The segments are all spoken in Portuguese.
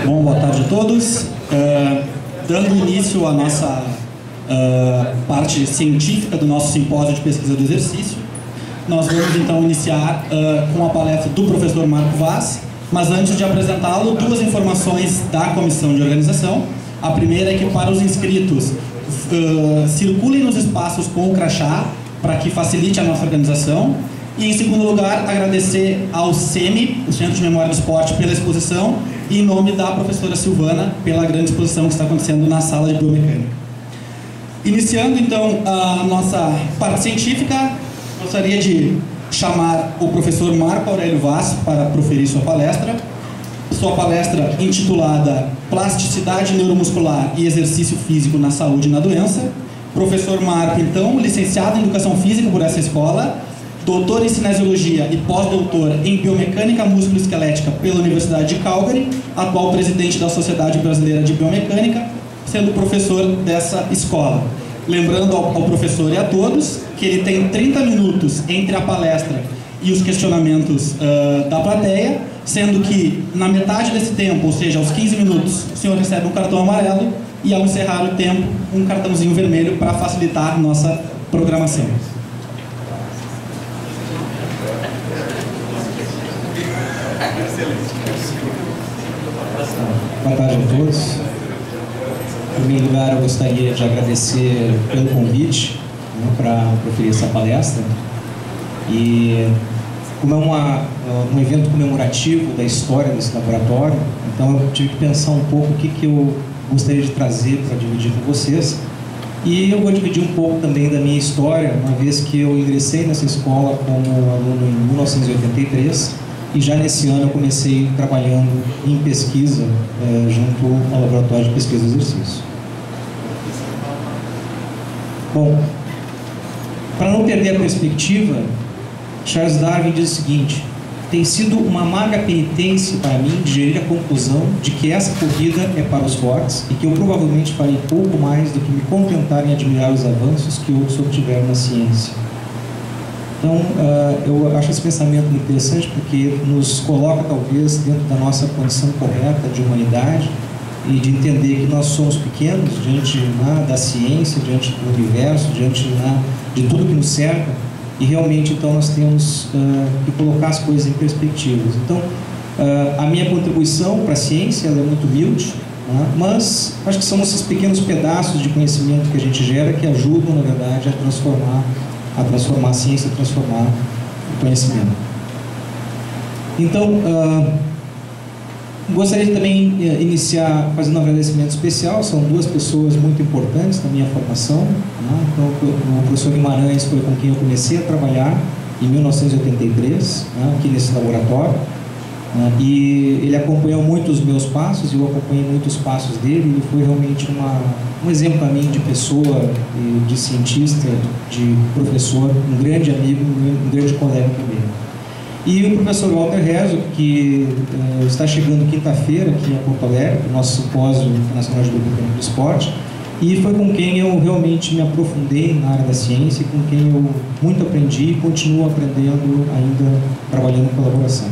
Bom, boa tarde a todos. Dando início à nossa parte científica do nosso simpósio de pesquisa do exercício, nós vamos então iniciar com a palestra do professor Marco Vaz, mas antes de apresentá-lo, duas informações da comissão de organização. A primeira é que para os inscritos, circulem nos espaços com o crachá, para que facilite a nossa organização. E, em segundo lugar, agradecer ao CEMI, o Centro de Memória do Esporte, pela exposição, e em nome da professora Silvana, pela grande exposição que está acontecendo na sala de biomecânica. Iniciando, então, a nossa parte científica, gostaria de chamar o professor Marco Aurélio Vaz para proferir sua palestra. Sua palestra intitulada Plasticidade Neuromuscular e Exercício Físico na Saúde e na Doença. Professor Marco, então, licenciado em Educação Física por essa escola, doutor em Cinesiologia e pós-doutor em Biomecânica Músculo-Esquelética pela Universidade de Calgary, atual presidente da Sociedade Brasileira de Biomecânica, sendo professor dessa escola. Lembrando ao professor e a todos que ele tem 30 minutos entre a palestra e os questionamentos da plateia, sendo que na metade desse tempo, ou seja, aos 15 minutos, o senhor recebe um cartão amarelo e ao encerrar o tempo, um cartãozinho vermelho para facilitar nossa programação. Boa tarde a todos. Em primeiro lugar, eu gostaria de agradecer pelo convite para proferir essa palestra. E como é um evento comemorativo da história desse laboratório, então eu tive que pensar um pouco o que eu gostaria de trazer para dividir com vocês. E eu vou dividir um pouco também da minha história, uma vez que eu ingressei nessa escola como aluno em 1983, e já nesse ano eu comecei trabalhando em pesquisa junto ao Laboratório de Pesquisa do Exercício. Bom, para não perder a perspectiva, Charles Darwin diz o seguinte: tem sido uma amarga penitência para mim digerir a conclusão de que essa corrida é para os fortes e que eu provavelmente farei pouco mais do que me contentar em admirar os avanços que outros obtiveram na ciência. Então, eu acho esse pensamento muito interessante porque nos coloca, talvez, dentro da nossa condição correta de humanidade e de entender que nós somos pequenos diante da ciência, diante do universo, diante de tudo que nos cerca, e realmente, então, nós temos que colocar as coisas em perspectivas. Então, a minha contribuição para a ciência ela é muito humilde, mas acho que são esses pequenos pedaços de conhecimento que a gente gera que ajudam, na verdade, a transformar a ciência, a transformar o conhecimento. Então, gostaria de também iniciar fazendo um agradecimento especial. São duas pessoas muito importantes na minha formação. Então, o professor Guimarães foi com quem eu comecei a trabalhar em 1983, aqui nesse laboratório. E ele acompanhou muito os meus passos, e eu acompanhei muitos passos dele. Ele foi realmente um exemplo para mim de pessoa, de cientista, de professor, um grande amigo, um grande colega também. E o professor Walter Herzog, que está chegando quinta-feira aqui em Porto Alegre, no nosso simpósio internacional de biomecânica do esporte, e foi com quem eu realmente me aprofundei na área da ciência, e com quem eu muito aprendi e continuo aprendendo ainda trabalhando em colaboração.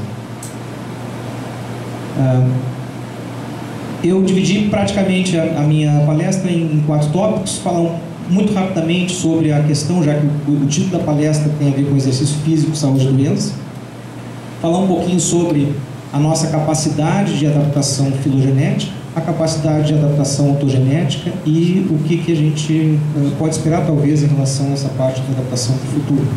Eu dividi praticamente a minha palestra em 4 tópicos. Falar muito rapidamente sobre a questão, já que o título da palestra tem a ver com exercício físico, saúde e doença. Falar um pouquinho sobre a nossa capacidade de adaptação filogenética, a capacidade de adaptação ontogenética e o que a gente pode esperar, talvez, em relação a essa parte de adaptação para o futuro.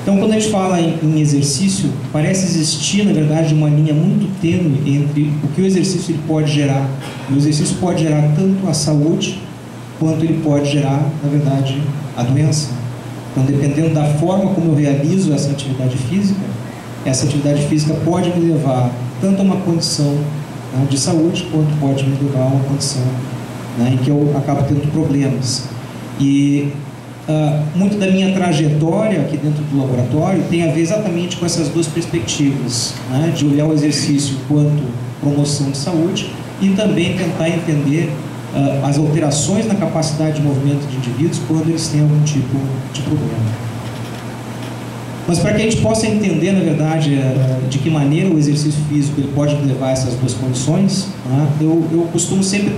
Então, quando a gente fala em exercício, parece existir, na verdade, uma linha muito tênue entre o que o exercício ele pode gerar. O exercício pode gerar tanto a saúde, quanto ele pode gerar, na verdade, a doença. Então, dependendo da forma como eu realizo essa atividade física pode me levar tanto a uma condição de saúde, quanto pode me levar a uma condição em que eu acabo tendo problemas. E muito da minha trajetória aqui dentro do laboratório tem a ver exatamente com essas duas perspectivas, de olhar o exercício quanto promoção de saúde e também tentar entender as alterações na capacidade de movimento de indivíduos quando eles têm algum tipo de problema. Mas para que a gente possa entender, na verdade, de que maneira o exercício físico ele pode levar a essas duas condições, né, eu costumo sempre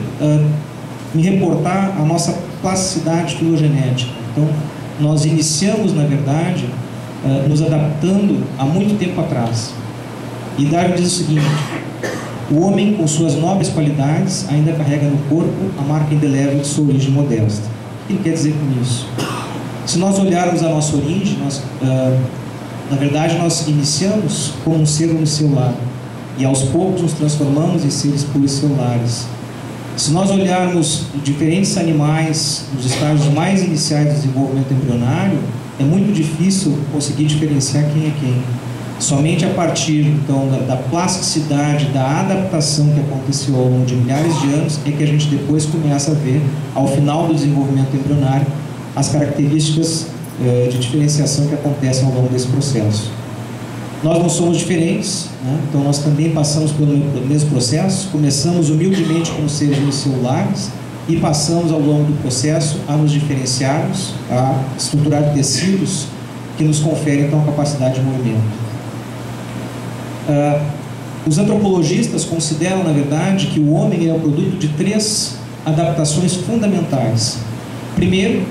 me reportar à nossa plasticidade filogenética. Então, nós iniciamos, na verdade, nos adaptando há muito tempo atrás. E Darwin diz o seguinte: o homem, com suas nobres qualidades, ainda carrega no corpo a marca indelével de sua origem modesta. O que ele quer dizer com isso? Se nós olharmos a nossa origem, na verdade, nós iniciamos como um ser unicelular e aos poucos nos transformamos em seres pluricelulares. Se nós olharmos diferentes animais nos estágios mais iniciais do desenvolvimento embrionário, é muito difícil conseguir diferenciar quem é quem. Somente a partir, então, da plasticidade, da adaptação que aconteceu ao longo de milhares de anos, é que a gente depois começa a ver, ao final do desenvolvimento embrionário, as características de diferenciação que acontecem ao longo desse processo. Nós não somos diferentes, né? Então nós também passamos pelo mesmo processo. Começamos humildemente como seres unicelulares e passamos ao longo do processo a nos diferenciarmos, a estruturar tecidos que nos conferem então a capacidade de movimento. Os antropologistas consideram, na verdade, que o homem é o produto de 3 adaptações fundamentais. Primeiro,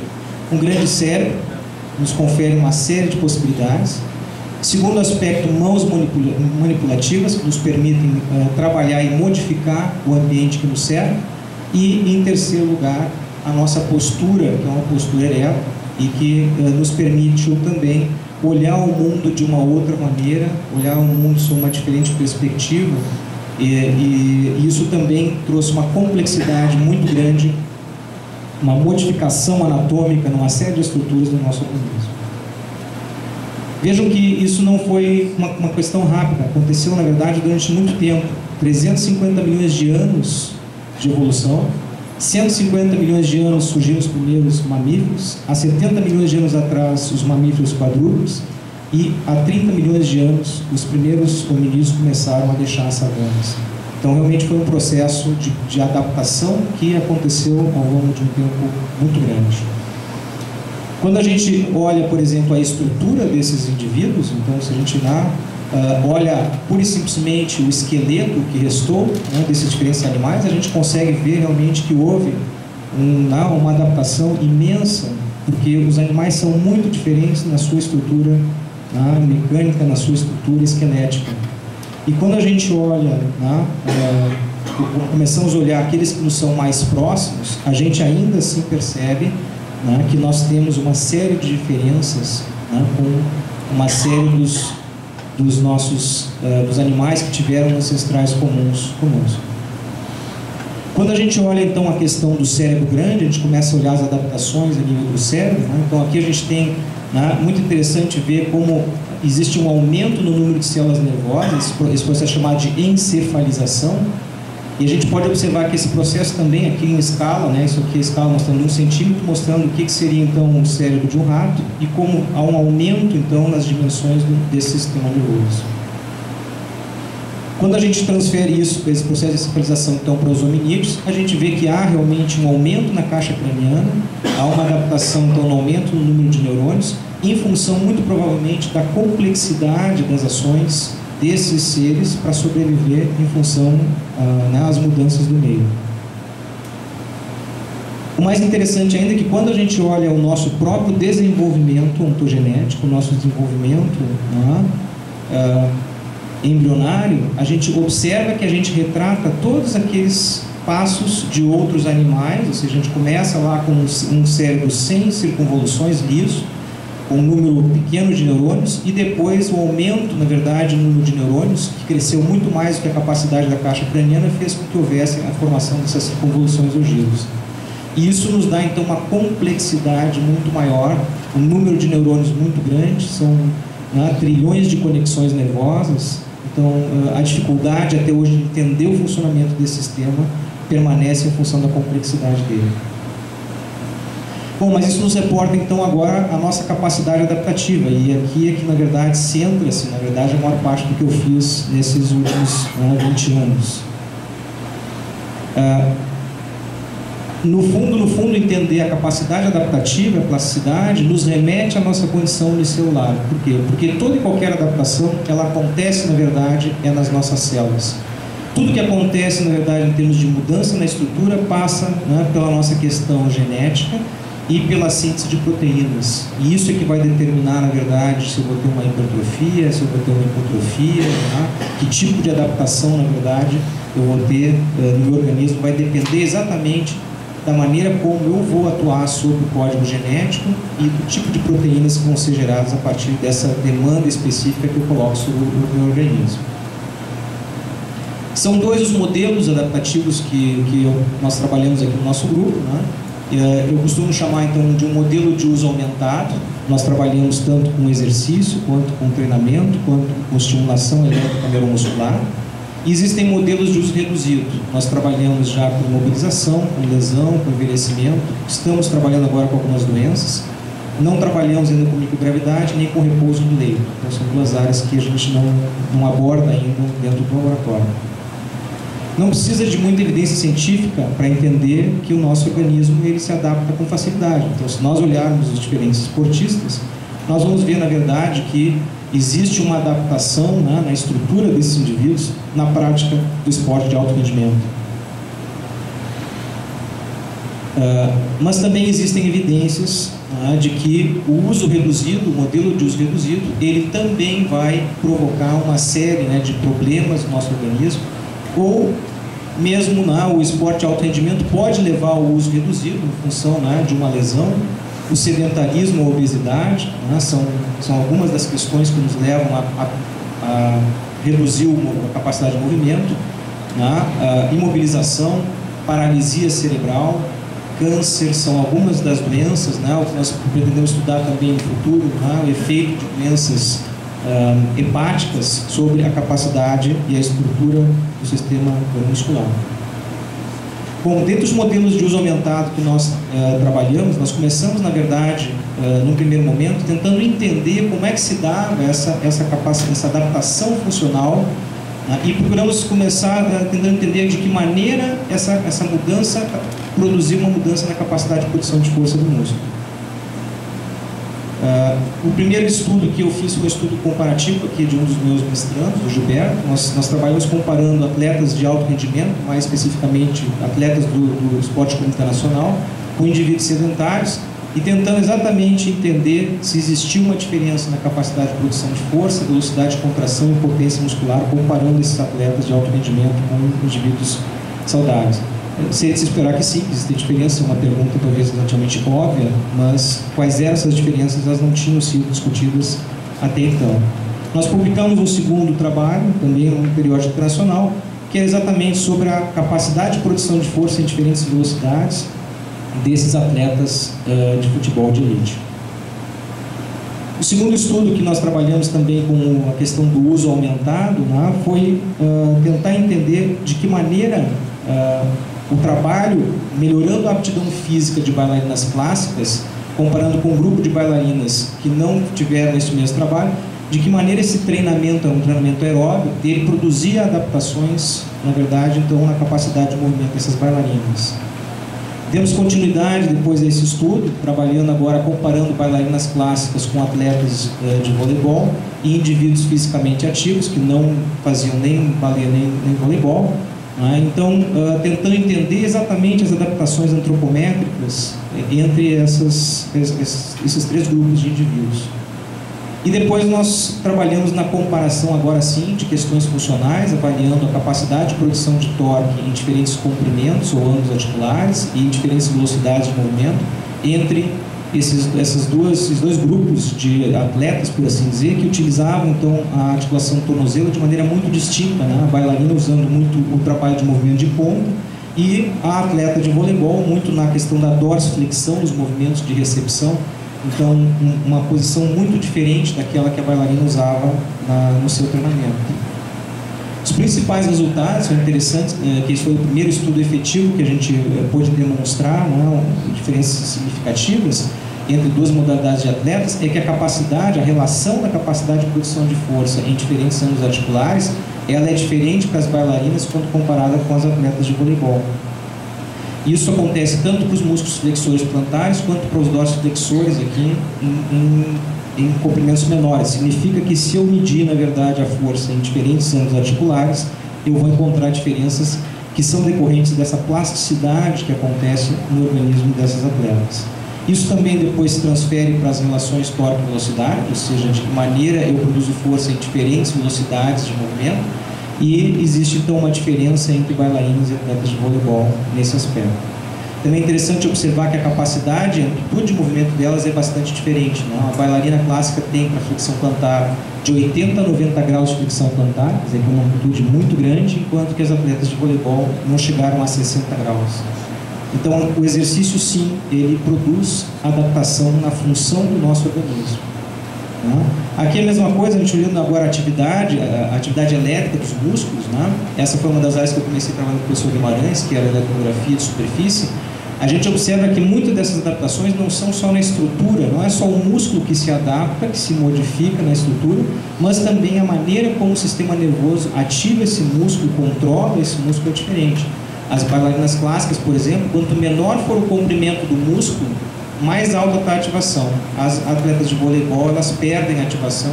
um grande cérebro nos confere uma série de possibilidades. Segundo aspecto, mãos manipulativas que nos permitem trabalhar e modificar o ambiente que nos serve. E, em terceiro lugar, a nossa postura, que é uma postura ereta e que nos permite também olhar o mundo de uma outra maneira, olhar o mundo sob uma diferente perspectiva, e isso também trouxe uma complexidade muito grande, uma modificação anatômica numa série de estruturas do nosso organismo. Vejam que isso não foi uma questão rápida, aconteceu, na verdade, durante muito tempo. 350 milhões de anos de evolução, 150 milhões de anos surgiram os primeiros mamíferos, há 70 milhões de anos atrás os mamíferos quadrúpedes, e há 30 milhões de anos os primeiros hominídeos começaram a deixar as savanas. Então realmente foi um processo de adaptação que aconteceu ao longo de um tempo muito grande. Quando a gente olha, por exemplo, a estrutura desses indivíduos, então se a gente olha pura e simplesmente o esqueleto que restou, né, desses diferentes animais, a gente consegue ver realmente que houve uma adaptação imensa, porque os animais são muito diferentes na sua estrutura mecânica, na sua estrutura esquelética. E quando a gente olha, começamos a olhar aqueles que nos são mais próximos, a gente ainda assim percebe que nós temos uma série de diferenças com uma série dos animais que tiveram ancestrais comuns conosco. Quando a gente olha então a questão do cérebro grande, a gente começa a olhar as adaptações a nível do cérebro, Então aqui a gente tem, muito interessante ver como existe um aumento no número de células nervosas, esse processo chamado de encefalização, e a gente pode observar que esse processo também aqui em escala, isso aqui é a escala mostrando 1 centímetro, mostrando o que seria então o cérebro de um rato e como há um aumento então nas dimensões desse sistema nervoso. Quando a gente transfere isso, esse processo de encefalização então para os hominídeos, a gente vê que há realmente um aumento na caixa craniana, há uma adaptação então no aumento no número de neurônios, em função muito provavelmente da complexidade das ações desses seres para sobreviver em função às mudanças do meio. O mais interessante ainda é que quando a gente olha o nosso próprio desenvolvimento ontogenético, o nosso desenvolvimento embrionário, a gente observa que a gente retrata todos aqueles passos de outros animais, ou seja, a gente começa lá com um cérebro sem circunvoluções, liso, com um número pequeno de neurônios, e depois o aumento, na verdade, no número de neurônios, que cresceu muito mais do que a capacidade da caixa craniana, fez com que houvesse a formação dessas circunvoluções ogivas. E isso nos dá, então, uma complexidade muito maior, um número de neurônios muito grande, são trilhões de conexões nervosas. Então, a dificuldade até hoje de entender o funcionamento desse sistema permanece em função da complexidade dele. Bom, mas isso nos reporta então agora a nossa capacidade adaptativa, e aqui é que na verdade centra-se, na verdade, a maior parte do que eu fiz nesses últimos 20 anos. no fundo, entender a capacidade adaptativa, a plasticidade, nos remete à nossa condição unicelular. Por quê? Porque toda e qualquer adaptação, ela acontece, na verdade, nas nossas células. Tudo que acontece, na verdade, em termos de mudança na estrutura, passa, né, pela nossa questão genética e pela síntese de proteínas. E isso é que vai determinar, na verdade, se eu vou ter uma hipertrofia, se eu vou ter uma hipotrofia, né? Que tipo de adaptação, na verdade, eu vou ter no meu organismo, vai depender exatamente da maneira como eu vou atuar sobre o código genético e do tipo de proteínas que vão ser geradas a partir dessa demanda específica que eu coloco sobre o meu organismo. São dois os modelos adaptativos que nós trabalhamos aqui no nosso grupo, né? Eu costumo chamar então de um modelo de uso aumentado. Nós trabalhamos tanto com exercício, quanto com treinamento, quanto com estimulação elétrica neuromuscular. E existem modelos de uso reduzido. Nós trabalhamos já com mobilização, com lesão, com envelhecimento. Estamos trabalhando agora com algumas doenças. Não trabalhamos ainda com microgravidade nem com repouso do leito. Então são duas áreas que a gente não aborda ainda dentro do laboratório. Não precisa de muita evidência científica para entender que o nosso organismo ele se adapta com facilidade. Então, se nós olharmos os diferentes esportistas, nós vamos ver, na verdade, que existe uma adaptação, né, na estrutura desses indivíduos na prática do esporte de alto rendimento. Mas também existem evidências, né, de que o uso reduzido, o modelo de uso reduzido, ele também vai provocar uma série, né, de problemas no nosso organismo, ou mesmo, né, o esporte de alto rendimento pode levar ao uso reduzido em função, né, de uma lesão. O sedentarismo, a obesidade, né, são algumas das questões que nos levam a reduzir a capacidade de movimento, né, imobilização, paralisia cerebral, câncer, são algumas das doenças, né, o que nós pretendemos estudar também no futuro, né, o efeito de doenças hepáticas sobre a capacidade e a estrutura do sistema muscular. Bom, dentro dos modelos de uso aumentado que nós trabalhamos, nós começamos, na verdade, num primeiro momento, tentando entender como é que se dava essa capacidade, essa adaptação funcional, né, e procuramos começar tentando entender de que maneira essa mudança produziu uma mudança na capacidade de produção de força do músculo. O primeiro estudo que eu fiz foi um estudo comparativo aqui de um dos meus mestrandos, o Gilberto. Nós trabalhamos comparando atletas de alto rendimento, mais especificamente atletas do esporte internacional, com indivíduos sedentários, e tentando exatamente entender se existia uma diferença na capacidade de produção de força, velocidade de contração e potência muscular, comparando esses atletas de alto rendimento com indivíduos saudáveis. Seria de se esperar que sim, existe diferença, é uma pergunta talvez relativamente óbvia, mas quais eram essas diferenças, elas não tinham sido discutidas até então. Nós publicamos um segundo trabalho, também no periódico internacional, que é exatamente sobre a capacidade de produção de força em diferentes velocidades desses atletas de futebol de elite. O segundo estudo que nós trabalhamos também com a questão do uso aumentado, né, foi tentar entender de que maneira o trabalho melhorando a aptidão física de bailarinas clássicas, comparando com um grupo de bailarinas que não tiveram esse mesmo trabalho, de que maneira esse treinamento, um treinamento aeróbico, ele produzia adaptações, na verdade, então, na capacidade de movimento dessas bailarinas. Demos continuidade depois desse estudo, trabalhando agora, comparando bailarinas clássicas com atletas de voleibol e indivíduos fisicamente ativos, que não faziam nem balé nem voleibol. Então, tentando entender exatamente as adaptações antropométricas entre esses três grupos de indivíduos. E depois nós trabalhamos na comparação, agora sim, de questões funcionais, avaliando a capacidade de produção de torque em diferentes comprimentos ou ângulos articulares e em diferentes velocidades de movimento entre esses dois grupos de atletas, por assim dizer, que utilizavam então a articulação tornozelo de maneira muito distinta, né? A bailarina usando muito o trabalho de movimento de ponta e a atleta de voleibol muito na questão da dorsiflexão dos movimentos de recepção. Então, uma posição muito diferente daquela que a bailarina usava no seu treinamento. Os principais resultados são interessantes, que esse foi o primeiro estudo efetivo que a gente pôde demonstrar, né, diferenças significativas entre duas modalidades de atletas, é que a relação da capacidade de produção de força em diferentes ângulos articulares, ela é diferente para as bailarinas quando comparada com as atletas de voleibol. Isso acontece tanto para os músculos flexores plantares quanto para os dorsiflexores aqui em comprimentos menores. Significa que se eu medir, na verdade, a força em diferentes ângulos articulares, eu vou encontrar diferenças que são decorrentes dessa plasticidade que acontece no organismo dessas atletas. Isso também depois se transfere para as relações torque-velocidade, ou seja, de que maneira eu produzo força em diferentes velocidades de movimento, e existe então uma diferença entre bailarinos e atletas de voleibol nesse aspecto. Também é interessante observar que a capacidade, a amplitude de movimento delas é bastante diferente, né? A bailarina clássica tem para flexão plantar de 80 a 90 graus de flexão plantar, quer dizer, com uma amplitude muito grande, enquanto que as atletas de voleibol não chegaram a 60 graus. Então, o exercício, sim, ele produz adaptação na função do nosso organismo. Né? Aqui é a mesma coisa, a gente olhando agora a atividade elétrica dos músculos, né? Essa foi uma das áreas que eu comecei trabalhando com o professor Guimarães, que era a eletrografia de superfície. A gente observa que muitas dessas adaptações não são só na estrutura, não é só o músculo que se adapta, que se modifica na estrutura, mas também a maneira como o sistema nervoso ativa esse músculo, controla esse músculo é diferente. As bailarinas clássicas, por exemplo, quanto menor for o comprimento do músculo, mais alta está a ativação. As atletas de voleibol, elas perdem a ativação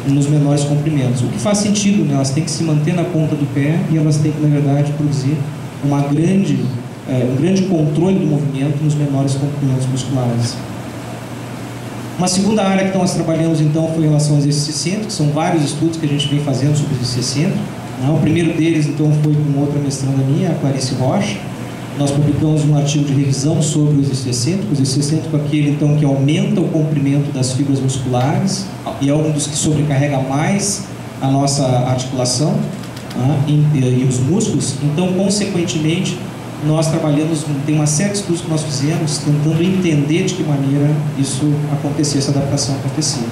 nos menores comprimentos. O que faz sentido, né? Elas têm que se manter na ponta do pé e elas têm que, na verdade, produzir um grande controle do movimento nos menores comprimentos musculares. Uma segunda área que nós trabalhamos, então, foi em relação ao exercício excêntrico. São vários estudos que a gente vem fazendo sobre o exercício excêntrico. O primeiro deles, então, foi com outra mestranda minha, a Clarice Rocha. Nós publicamos um artigo de revisão sobre o exercício excêntrico. O exercício excêntrico é aquele, então, que aumenta o comprimento das fibras musculares e é um dos que sobrecarrega mais a nossa articulação e os músculos. Então, consequentemente, nós trabalhamos, tem uma série de estudos que nós fizemos tentando entender de que maneira isso acontecia, essa adaptação acontecia.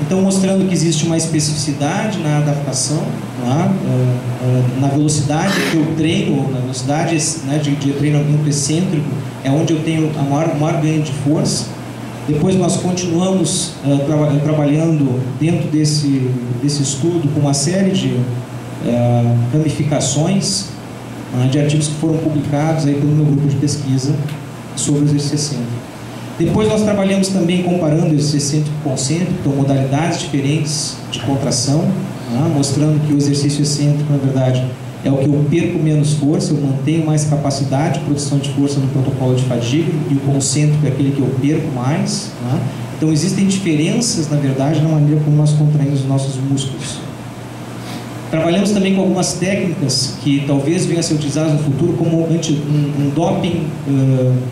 Então, mostrando que existe uma especificidade na adaptação, na velocidade que eu treino, na velocidade, né, de treinamento excêntrico, é onde eu tenho o maior ganho de força. Depois nós continuamos trabalhando dentro desse estudo com uma série de ramificações de artigos que foram publicados aí pelo meu grupo de pesquisa sobre o exercício excêntrico. Depois nós trabalhamos também comparando o exercício excêntrico e concêntrico, então modalidades diferentes de contração, mostrando que o exercício excêntrico, na verdade, é o que eu perco menos força, eu mantenho mais capacidade de produção de força no protocolo de fadiga, e o concêntrico é aquele que eu perco mais. Então existem diferenças, na verdade, na maneira como nós contraímos os nossos músculos. Trabalhamos também com algumas técnicas que talvez venham a ser utilizadas no futuro como um doping, um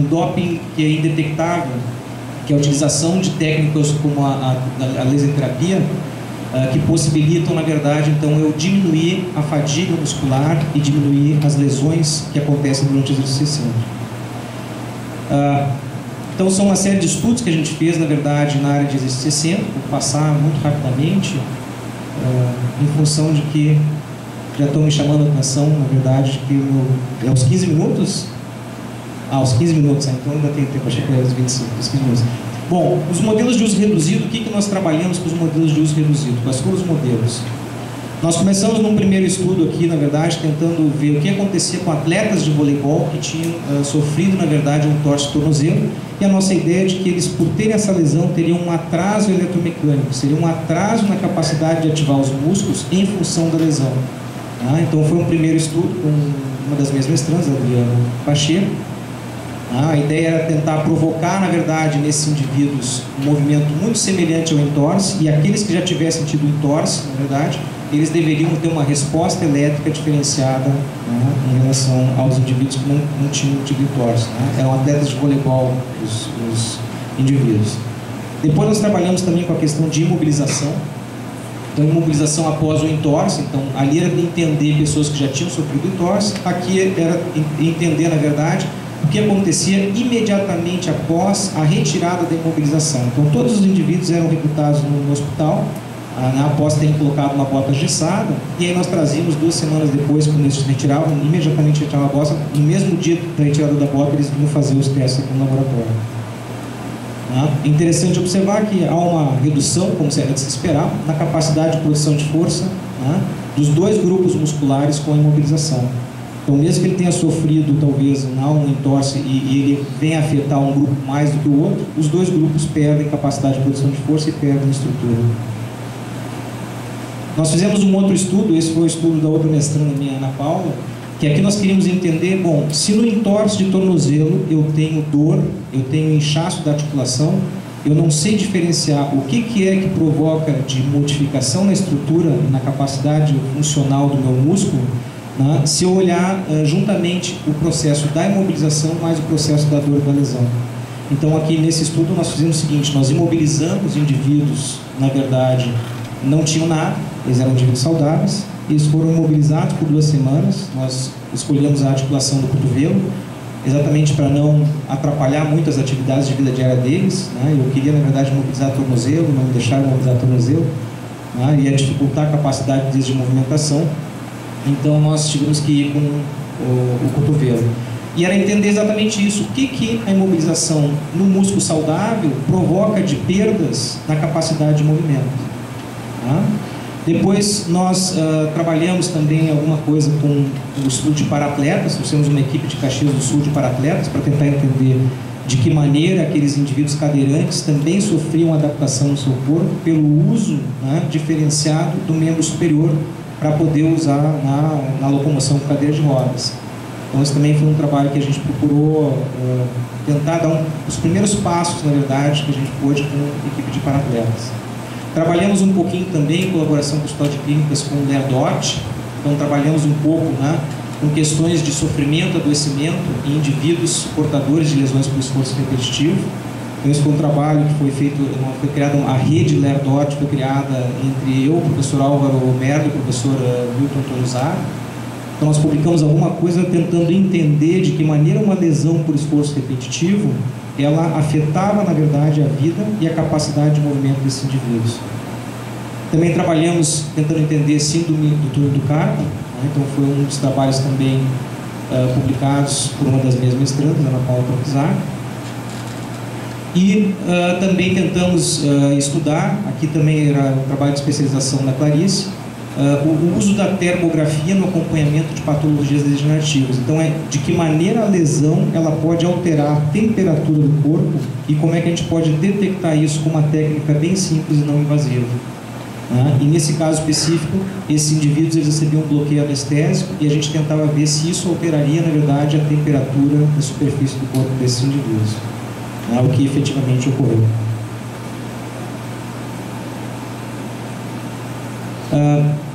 doping que é indetectável, que é a utilização de técnicas como a laser terapia, que possibilitam, na verdade, então, eu diminuir a fadiga muscular e diminuir as lesões que acontecem durante o exercício excêntrico. Então, são uma série de estudos que a gente fez, na verdade, na área de exercício excêntrico. Vou passar muito rapidamente, em função de que já estão me chamando a atenção, na verdade, de que é aos 15 minutos? Aos 15 minutos, então ainda tem tempo, achei que era aos 25, aos 15 minutos. Bom, os modelos de uso reduzido, o que nós trabalhamos com os modelos de uso reduzido? Quais foram os modelos? Nós começamos num primeiro estudo aqui, na verdade, tentando ver o que acontecia com atletas de voleibol que tinham sofrido, na verdade, um torce de tornozelo, e a nossa ideia é de que eles, por terem essa lesão, teriam um atraso eletromecânico, seria um atraso na capacidade de ativar os músculos em função da lesão. Então foi um primeiro estudo com uma das minhas mestrandas, a Adriana Pacheco. A ideia era tentar provocar, na verdade, nesses indivíduos um movimento muito semelhante ao entorse, e aqueles que já tivessem tido entorse, na verdade, eles deveriam ter uma resposta elétrica diferenciada em relação aos indivíduos que não tinham tido entorse. Eram atletas de voleibol, os indivíduos. Depois nós trabalhamos também com a questão de imobilização. Então, imobilização após o entorse. Então, ali era entender pessoas que já tinham sofrido entorse. Aqui era entender, na verdade, o que acontecia imediatamente após a retirada da imobilização. Então, todos os indivíduos eram recrutados no hospital, após terem colocado uma bota engessada, e aí nós trazíamos 2 semanas depois, quando eles retiravam, imediatamente retiravam a bota, no mesmo dia da retirada da bota, eles vinham fazer os testes aqui no laboratório. É interessante observar que há uma redução, como era de se esperar, na capacidade de produção de força dos 2 grupos musculares com a imobilização. Então, mesmo que ele tenha sofrido, talvez, um entorse e ele venha a afetar um grupo mais do que o outro, os dois grupos perdem capacidade de produção de força e perdem estrutura. Nós fizemos um outro estudo, esse foi o estudo da outra mestranda minha, Ana Paula, que aqui nós queríamos entender, bom, se no entorse de tornozelo eu tenho dor, eu tenho inchaço da articulação, eu não sei diferenciar o que é que provoca de modificação na estrutura, na capacidade funcional do meu músculo, né, se eu olhar juntamente o processo da imobilização mais o processo da dor da lesão. Então aqui nesse estudo nós fizemos o seguinte, nós imobilizamos indivíduos, na verdade, não tinham nada, eles eram indivíduos saudáveis, eles foram imobilizados por 2 semanas, nós escolhemos a articulação do cotovelo, exatamente para não atrapalhar muito as atividades de vida diária deles, né? Eu queria, na verdade, imobilizar tornozelo, não deixar imobilizar tornozelo, né? Ia dificultar a capacidade deles de movimentação, então nós tivemos que ir com o cotovelo. E era entender exatamente isso, o que a imobilização no músculo saudável provoca de perdas na capacidade de movimento. Tá? Depois nós trabalhamos também alguma coisa com o estudo de paratletas, nós temos uma equipe de Caxias do Sul de paratletas para tentar entender de que maneira aqueles indivíduos cadeirantes também sofriam adaptação no seu corpo pelo uso, né, diferenciado do membro superior para poder usar na locomoção com cadeira de rodas. Então esse também foi um trabalho que a gente procurou tentar dar os primeiros passos, na verdade, que a gente pôde com a equipe de paratletas. Trabalhamos um pouquinho também em colaboração com o Hospital de Clínicas com o LERDOT, então trabalhamos um pouco, né, com questões de sofrimento, adoecimento em indivíduos portadores de lesões por esforço repetitivo. Então esse foi um trabalho que foi feito, foi criada a rede LERDOT, foi criada entre eu, o professor Álvaro Merlo e o professor Milton Tonuzar. Então nós publicamos alguma coisa tentando entender de que maneira uma lesão por esforço repetitivo ela afetava, na verdade, a vida e a capacidade de movimento desses indivíduos. Também trabalhamos tentando entender síndrome do túnel do carpo, né? Então foi um dos trabalhos também publicados por uma das minhas mestrandas, Ana Paula Tropizar. E também tentamos estudar, aqui também era um trabalho de especialização da Clarice, o uso da termografia no acompanhamento de patologias degenerativas. Então, de que maneira a lesão ela pode alterar a temperatura do corpo e como é que a gente pode detectar isso com uma técnica bem simples e não invasiva. E nesse caso específico, esses indivíduos eles recebiam um bloqueio anestésico e a gente tentava ver se isso alteraria, na verdade, a temperatura da superfície do corpo desses indivíduos. O que efetivamente ocorreu.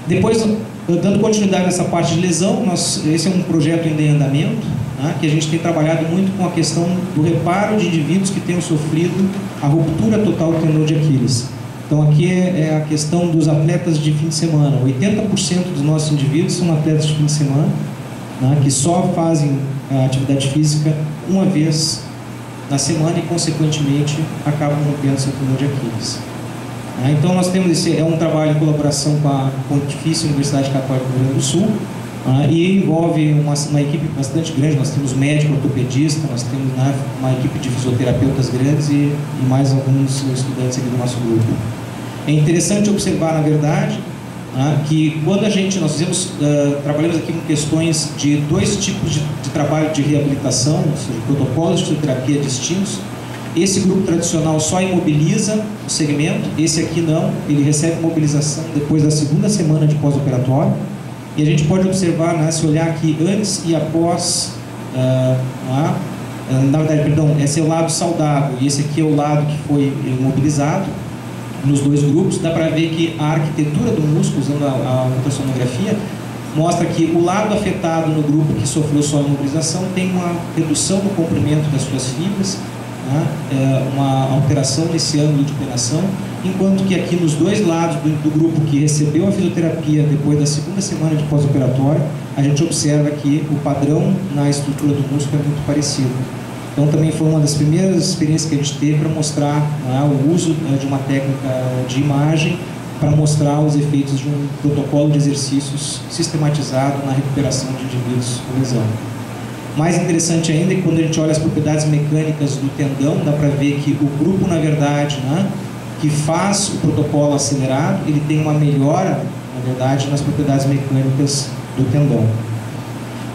Depois, dando continuidade nessa parte de lesão, esse é um projeto ainda em andamento, né, que a gente tem trabalhado muito com a questão do reparo de indivíduos que tenham sofrido a ruptura total do tendão de Aquiles. Então aqui é a questão dos atletas de fim de semana. 80% dos nossos indivíduos são atletas de fim de semana, né, que só fazem a atividade física uma vez na semana e, consequentemente, acabam rompendo seu tendão de Aquiles. Então nós temos esse um trabalho em colaboração com a Pontifícia Universidade Católica do Rio Grande do Sul, e envolve uma equipe bastante grande. Nós temos médico, ortopedista, nós temos uma equipe de fisioterapeutas grandes e mais alguns estudantes aqui do nosso grupo. É interessante observar, na verdade, que quando nós trabalhamos aqui com questões de 2 tipos de trabalho de reabilitação, ou seja, protocolos de fisioterapia distintos. Esse grupo tradicional só imobiliza o segmento, esse aqui não, ele recebe imobilização depois da 2ª semana de pós-operatório. E a gente pode observar, né, se olhar aqui antes e após, na verdade, perdão, esse é o lado saudável e esse aqui é o lado que foi imobilizado. Nos 2 grupos, dá para ver que a arquitetura do músculo, usando a ultrassonografia, mostra que o lado afetado no grupo que sofreu só a imobilização tem uma redução no comprimento das suas fibras, uma alteração nesse ângulo de inclinação, enquanto que aqui nos 2 lados do grupo que recebeu a fisioterapia depois da 2ª semana de pós-operatório, a gente observa que o padrão na estrutura do músculo é muito parecido. Então também foi uma das primeiras experiências que a gente teve para mostrar o uso de uma técnica de imagem para mostrar os efeitos de um protocolo de exercícios sistematizado na recuperação de indivíduos com lesão. Mais interessante ainda é que quando a gente olha as propriedades mecânicas do tendão, dá para ver que o grupo, na verdade, que faz o protocolo acelerado, ele tem uma melhora, na verdade, nas propriedades mecânicas do tendão.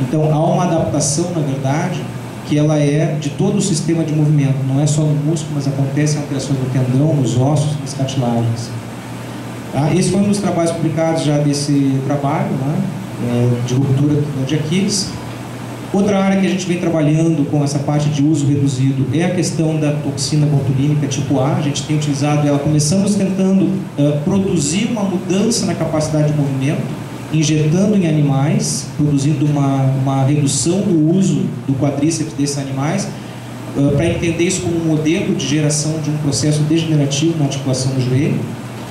Então, há uma adaptação, na verdade, que ela é de todo o sistema de movimento, não é só no músculo, mas acontecem alterações no tendão, nos ossos, nas cartilagens. Tá? Esse foi um dos trabalhos publicados já desse trabalho, né, de ruptura de Aquiles. Outra área que a gente vem trabalhando com essa parte de uso reduzido é a questão da toxina botulínica tipo A. A gente tem utilizado ela, começamos tentando produzir uma mudança na capacidade de movimento, injetando em animais, produzindo uma redução do uso do quadríceps desses animais, para entender isso como um modelo de geração de um processo degenerativo na articulação do joelho.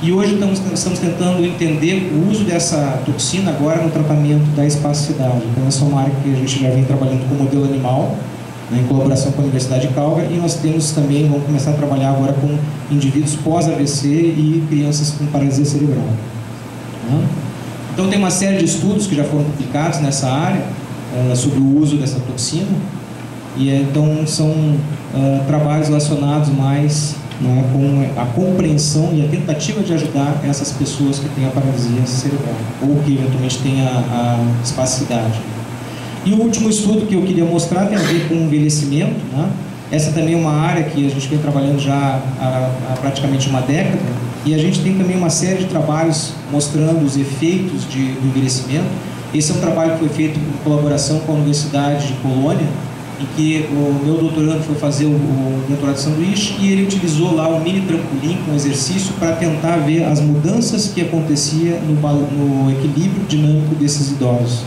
E hoje estamos tentando entender o uso dessa toxina agora no tratamento da espasticidade. Então, essa é uma área que a gente já vem trabalhando com o modelo animal, né, em colaboração com a Universidade de Calgary, e nós temos também, vamos começar a trabalhar agora com indivíduos pós-AVC e crianças com paralisia cerebral. Né? Então, tem uma série de estudos que já foram publicados nessa área sobre o uso dessa toxina, e então são trabalhos relacionados mais, né, com a compreensão e a tentativa de ajudar essas pessoas que têm a paralisia cerebral ou que eventualmente têm a espasticidade. E o último estudo que eu queria mostrar tem a ver com o envelhecimento, né? Essa também é uma área que a gente vem trabalhando já há praticamente uma década, e a gente tem também uma série de trabalhos mostrando os efeitos do envelhecimento. Esse é um trabalho que foi feito em colaboração com a Universidade de Colônia, em que o meu doutorando foi fazer o doutorado de sanduíche, e ele utilizou lá um mini trampolim com exercício para tentar ver as mudanças que acontecia no equilíbrio dinâmico desses idosos.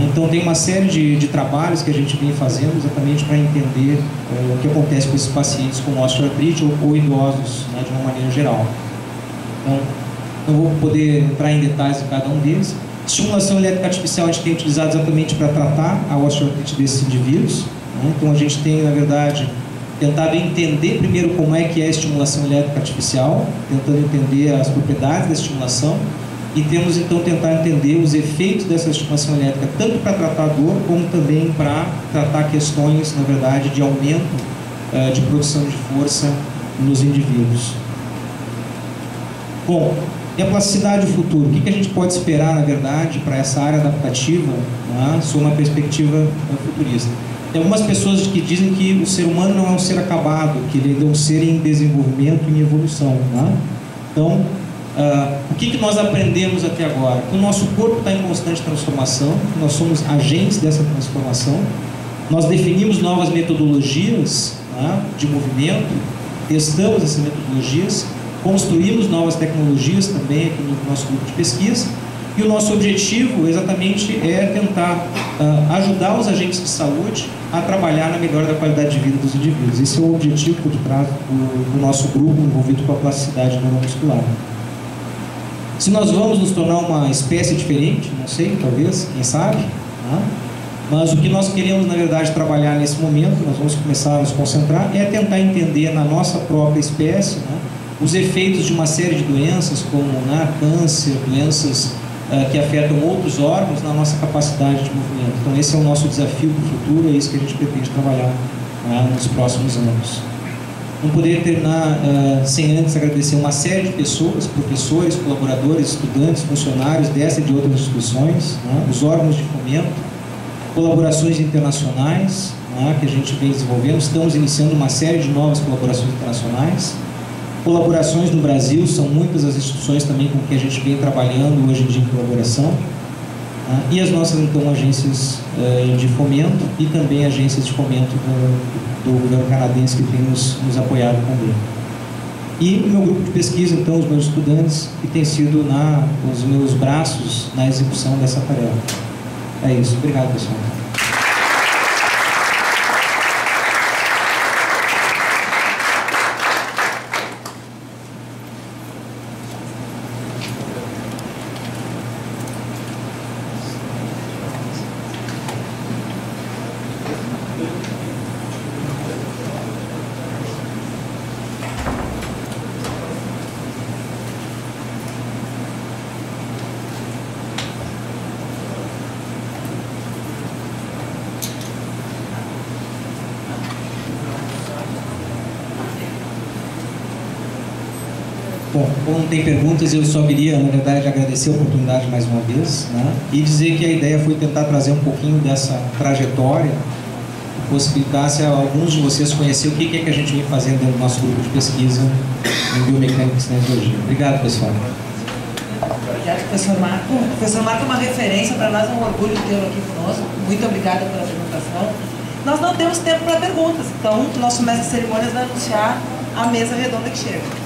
Então tem uma série de trabalhos que a gente vem fazendo exatamente para entender o que acontece com esses pacientes com osteoartrite ou idosos, né, de uma maneira geral. Então, não vou poder entrar em detalhes de cada um deles. Estimulação elétrica artificial a gente tem utilizado exatamente para tratar a osteoartrite desses indivíduos. Né? Então a gente tem, na verdade, tentado entender primeiro como é que é a estimulação elétrica artificial, tentando entender as propriedades da estimulação, e temos então tentar entender os efeitos dessa estimulação elétrica, tanto para tratar a dor, como também para tratar questões, na verdade, de aumento de produção de força nos indivíduos. Bom, e a plasticidade do futuro? O que a gente pode esperar, na verdade, para essa área adaptativa, né, sob uma perspectiva futurista? Tem algumas pessoas que dizem que o ser humano não é um ser acabado, que ele é um ser em desenvolvimento e em evolução. Né? Então, o que nós aprendemos até agora? Que o nosso corpo está em constante transformação, que nós somos agentes dessa transformação, nós definimos novas metodologias, né, de movimento, testamos essas metodologias, construímos novas tecnologias também aqui no nosso grupo de pesquisa, e o nosso objetivo exatamente é tentar ajudar os agentes de saúde a trabalhar na melhora da qualidade de vida dos indivíduos. Esse é o objetivo por trás do nosso grupo envolvido com a plasticidade neuromuscular. Se nós vamos nos tornar uma espécie diferente, não sei, talvez, quem sabe, né? Mas o que nós queremos, na verdade, trabalhar nesse momento, nós vamos começar a nos concentrar, é tentar entender na nossa própria espécie, né, os efeitos de uma série de doenças, como, né, câncer, doenças que afetam outros órgãos na nossa capacidade de movimento. Então esse é o nosso desafio para o futuro, é isso que a gente pretende trabalhar, né, nos próximos anos. Não poderia terminar sem antes agradecer uma série de pessoas, professores, colaboradores, estudantes, funcionários dessa e de outras instituições, né, os órgãos de fomento, colaborações internacionais, né, que a gente vem desenvolvendo. Estamos iniciando uma série de novas colaborações internacionais. Colaborações no Brasil, são muitas as instituições também com que a gente vem trabalhando hoje em dia em colaboração. E as nossas, então, agências de fomento e também agências de fomento do governo canadense que tem nos apoiado também. E o meu grupo de pesquisa, então, os meus estudantes, que têm sido os meus braços na execução dessa tarefa. É isso. Obrigado, pessoal. Bom, como não tem perguntas, eu só queria, na verdade, agradecer a oportunidade mais uma vez, né? E dizer que a ideia foi tentar trazer um pouquinho dessa trajetória, que possibilitasse a alguns de vocês conhecer o que é que a gente vem fazendo dentro do nosso grupo de pesquisa em biomecânica e cinesiologia. Obrigado, pessoal. Obrigado, professor Marco. O professor Marco é uma referência, para nós é um orgulho tê-lo aqui conosco. Muito obrigada pela apresentação. Nós não temos tempo para perguntas, então o nosso mestre de cerimônias vai anunciar a mesa redonda que chega.